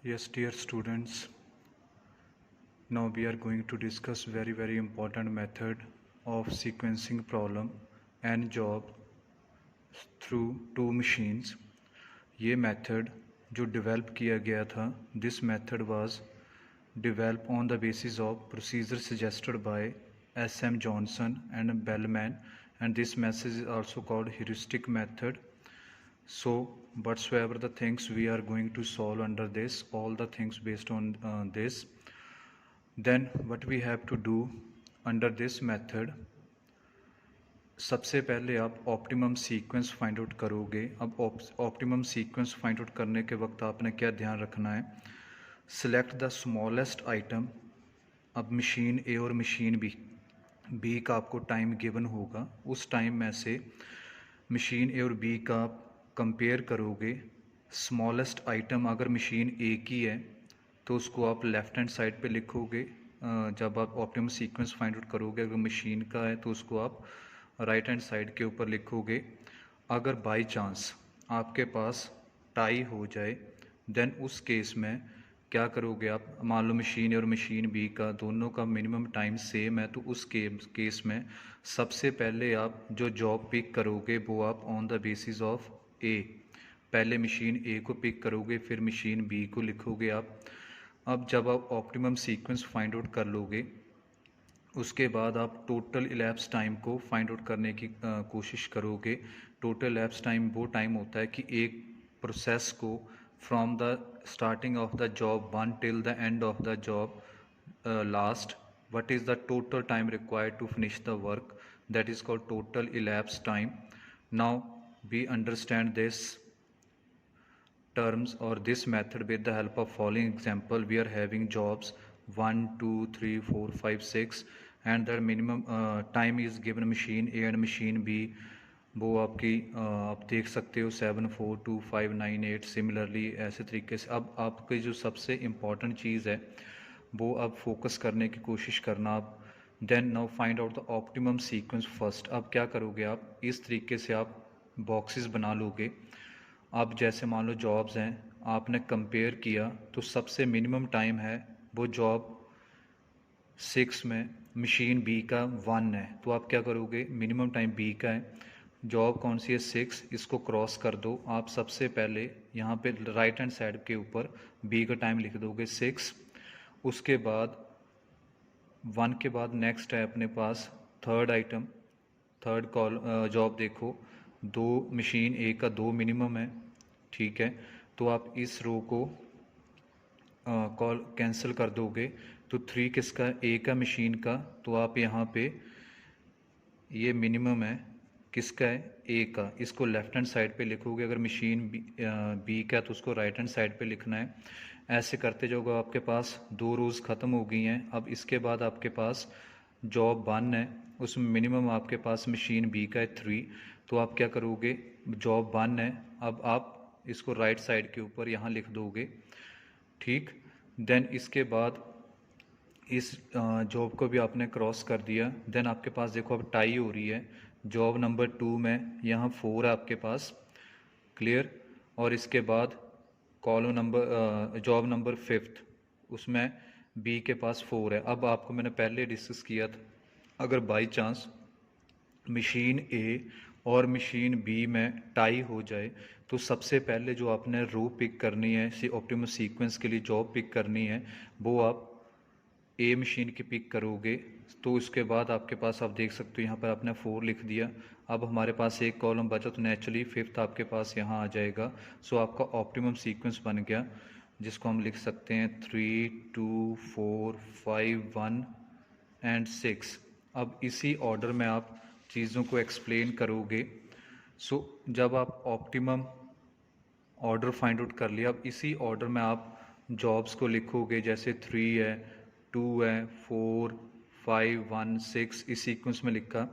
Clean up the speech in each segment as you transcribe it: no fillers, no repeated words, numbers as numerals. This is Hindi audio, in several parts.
Yes, dear students, now we are going to discuss very important method of sequencing problem and job through two machines. ये method जो develop किया गया था, this method was developed on the basis of procedure suggested by S.M. Johnson and Bellman, and this method is also called heuristic method. So whatsoever the things we are going to solve under this, all the things based on this, then what we have to do under this method, सबसे पहले आप ऑप्टिमम सीक्वेंस फाइंड आउट करोगे. अब ऑप्टिमम सीक्वेंस फाइंड आउट करने के वक्त आपने क्या ध्यान रखना है, सिलेक्ट द स्मॉलेस्ट आइटम. अब मशीन ए और मशीन बी का आपको टाइम गिवन होगा, उस टाइम में से मशीन ए और बी का आप कंपेयर करोगे. स्मॉलेस्ट आइटम अगर मशीन ए की है तो उसको आप लेफ़्ट हैंड साइड पे लिखोगे. जब आप ऑप्टिमम सीक्वेंस फाइंड आउट करोगे, अगर मशीन का है तो उसको आप राइट हैंड साइड के ऊपर लिखोगे. अगर बाय चांस आपके पास टाई हो जाए, देन उस केस में क्या करोगे आप, मान लो मशीन ए और मशीन बी का दोनों का मिनिमम टाइम सेम है, तो उस केस में सबसे पहले आप जो जॉब पिक करोगे वो आप ऑन द बेसिस ऑफ ए, पहले मशीन ए को पिक करोगे, फिर मशीन बी को लिखोगे आप. अब जब आप ऑप्टिमम सीक्वेंस फाइंड आउट कर लोगे, उसके बाद आप टोटल इलैप्स टाइम को फाइंड आउट करने की कोशिश करोगे. टोटल इलैप्स टाइम वो टाइम होता है कि एक प्रोसेस को from the starting of the job 1 till the end of the job last, what is the total time required to finish the work, that is called total elapsed time. Now we understand this terms or this method with the help of following example. We are having jobs 1 2 3 4 5 6 and the minimum time is given machine A and machine B. वो आपकी आप देख सकते हो 7 4 2 5 9 8. सिमिलरली ऐसे तरीके से अब आपकी जो सबसे इम्पॉर्टेंट चीज़ है वो अब फोकस करने की कोशिश करना आप. Then now find out the optimum sequence first. अब क्या करोगे आप, इस तरीके से आप बॉक्सेस बना लोगे. अब जैसे मान लो जॉब्स हैं, आपने कंपेयर किया तो सबसे मिनिमम टाइम है वो जॉब 6 में मशीन बी का 1 है, तो आप क्या करोगे, मिनिमम टाइम बी का है, जॉब कौन सी है 6, इसको क्रॉस कर दो. आप सबसे पहले यहाँ पे राइट हैंड साइड के ऊपर बी का टाइम लिख दोगे 6. उसके बाद 1 के बाद नेक्स्ट है अपने पास third item, third call job देखो, 2 मशीन ए का 2 मिनिमम है, ठीक है. तो आप इस रो को कॉल कैंसिल कर दोगे. तो 3 किसका, ए का मशीन का, तो आप यहाँ पे ये मिनिमम है किसका है, ए का, इसको लेफ़्ट हैंड साइड पे लिखोगे. अगर मशीन बी का है तो उसको राइट हैंड साइड पे लिखना है. ऐसे करते जाओगे, आपके पास 2 रोज़ ख़त्म हो गई हैं. अब इसके बाद आपके पास जॉब 1 है, उसमें मिनिमम आपके पास मशीन बी का है 3. तो आप क्या करोगे, जॉब 1 है, अब आप इसको राइट साइड के ऊपर यहाँ लिख दोगे, ठीक. देन इसके बाद इस जॉब को भी आपने क्रॉस कर दिया. देन आपके पास देखो अब टाई हो रही है, जॉब नंबर 2 में यहाँ 4 है आपके पास, क्लियर. और इसके बाद column number job number 5th, उसमें बी के पास 4 है. अब आपको मैंने पहले डिस्कस किया था, अगर बाई चांस मशीन ए और मशीन बी में टाई हो जाए तो सबसे पहले जो आपने रो पिक करनी है, ऑप्टिमम सीक्वेंस के लिए जॉब पिक करनी है, वो आप ए मशीन की पिक करोगे. तो उसके बाद आपके पास आप देख सकते हो यहाँ पर आपने 4 लिख दिया. अब हमारे पास एक कॉलम बचा, तो नेचुरली 5th आपके पास यहाँ आ जाएगा. सो आपका ऑप्टिमम सीक्वेंस बन गया, जिसको हम लिख सकते हैं 3 2 4 5 1 एंड 6. अब इसी ऑर्डर में आप चीज़ों को एक्सप्लेन करोगे. सो जब आप ऑप्टिमम ऑर्डर फाइंड आउट कर लिया, अब इसी ऑर्डर में आप जॉब्स को लिखोगे, जैसे 3 है, 2 है, 4 5 1 6, इस सीक्वेंस में लिखा.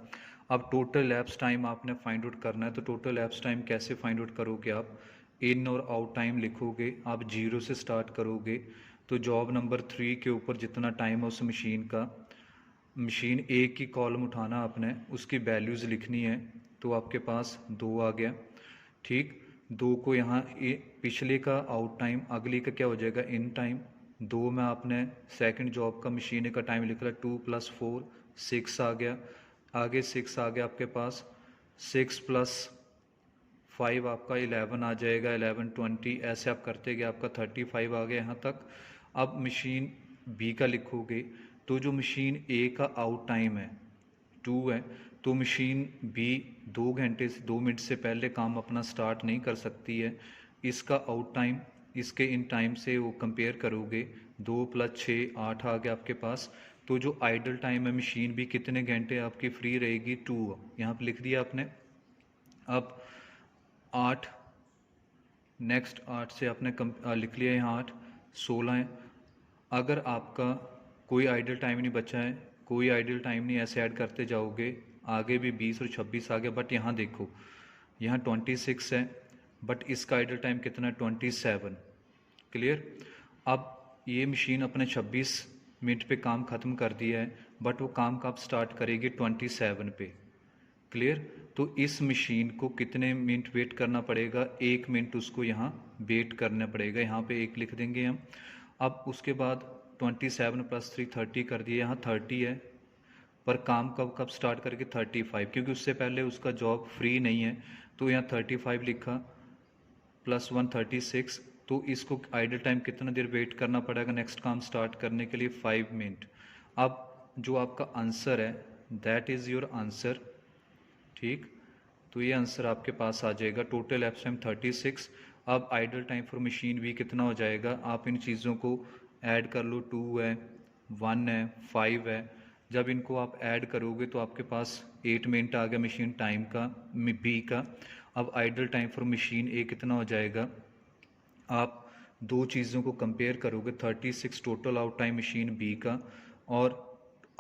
अब टोटल लैप्स टाइम आपने फाइंड आउट करना है. तो टोटल लैप्स टाइम कैसे फाइंड आउट करोगे, आप इन और आउट टाइम लिखोगे. आप 0 से स्टार्ट करोगे, तो जॉब नंबर 3 के ऊपर जितना टाइम है उस मशीन का, मशीन ए की कॉलम उठाना आपने, उसकी वैल्यूज़ लिखनी है. तो आपके पास 2 आ गया, ठीक. दो को यहाँ पिछले का आउट टाइम, अगली का क्या हो जाएगा इन टाइम। दो में आपने सेकंड जॉब का मशीन का टाइम लिख लिया 2 + 4 6 आ गया। आगे 6 आ गया आपके पास, 6 + 5 आपका 11 आ जाएगा, 11 20 ऐसे आप करते गए, आपका 35 आ गया यहाँ तक। अब मशीन बी का लिखोगे तो जो मशीन ए का आउट टाइम है 2 है, तो मशीन बी 2 घंटे से 2 मिनट से पहले काम अपना स्टार्ट नहीं कर सकती है। इसका आउट टाइम इसके इन टाइम से वो कंपेयर करोगे, 2 + 6 8 आ गया आपके पास। तो जो आइडल टाइम है मशीन भी कितने घंटे आपकी फ्री रहेगी 2, यहाँ पे लिख दिया आपने। अब 8 नेक्स्ट 8 से आपने लिख लिया यहाँ 8 16 है। अगर आपका कोई आइडल टाइम नहीं बचा है, कोई आइडल टाइम नहीं, ऐसे ऐड करते जाओगे, आगे भी 20 और 26 आ गया। बट यहाँ देखो, यहाँ 26 है, बट इसका आइडल टाइम कितना है 27। क्लियर। अब ये मशीन अपने 26 मिनट पे काम ख़त्म कर दिया है, बट वो काम कब स्टार्ट करेगी 27 पे। क्लियर। तो इस मशीन को कितने मिनट वेट करना पड़ेगा, 1 मिनट उसको यहाँ वेट करना पड़ेगा। यहाँ पे 1 लिख देंगे हम। अब उसके बाद 27 + 3 30 कर दिया, यहाँ 30 है, पर काम कब कब स्टार्ट करके 35, क्योंकि उससे पहले उसका जॉब फ्री नहीं है। तो यहाँ 35 लिखा, +1 36। तो इसको आइडल टाइम कितना देर वेट करना पड़ेगा नेक्स्ट काम स्टार्ट करने के लिए, 5 मिनट। अब जो आपका आंसर है दैट इज़ योर आंसर। ठीक, तो ये आंसर आपके पास आ जाएगा। Total F time 36। अब आइडल टाइम फॉर मशीन भी कितना हो जाएगा, आप इन चीज़ों को ऐड कर लो, 2 है 1 है 5 है। जब इनको आप ऐड करोगे तो आपके पास 8 मिनट आ गया मशीन टाइम का बी का। अब आइडल टाइम फॉर मशीन ए कितना हो जाएगा, आप दो चीज़ों को कंपेयर करोगे, 36 total out time machine B का और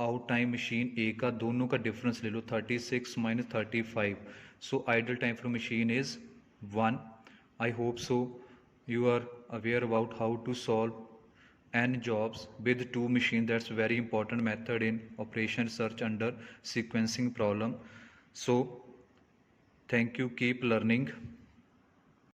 आउट टाइम मशीन ए का, दोनों का डिफरेंस ले लो, 36 - 35। So idle time for machine is 1। I hope so you are aware about how to solve n jobs with 2 machines. That's very important method in operation research under sequencing problem. So thank you, keep learning.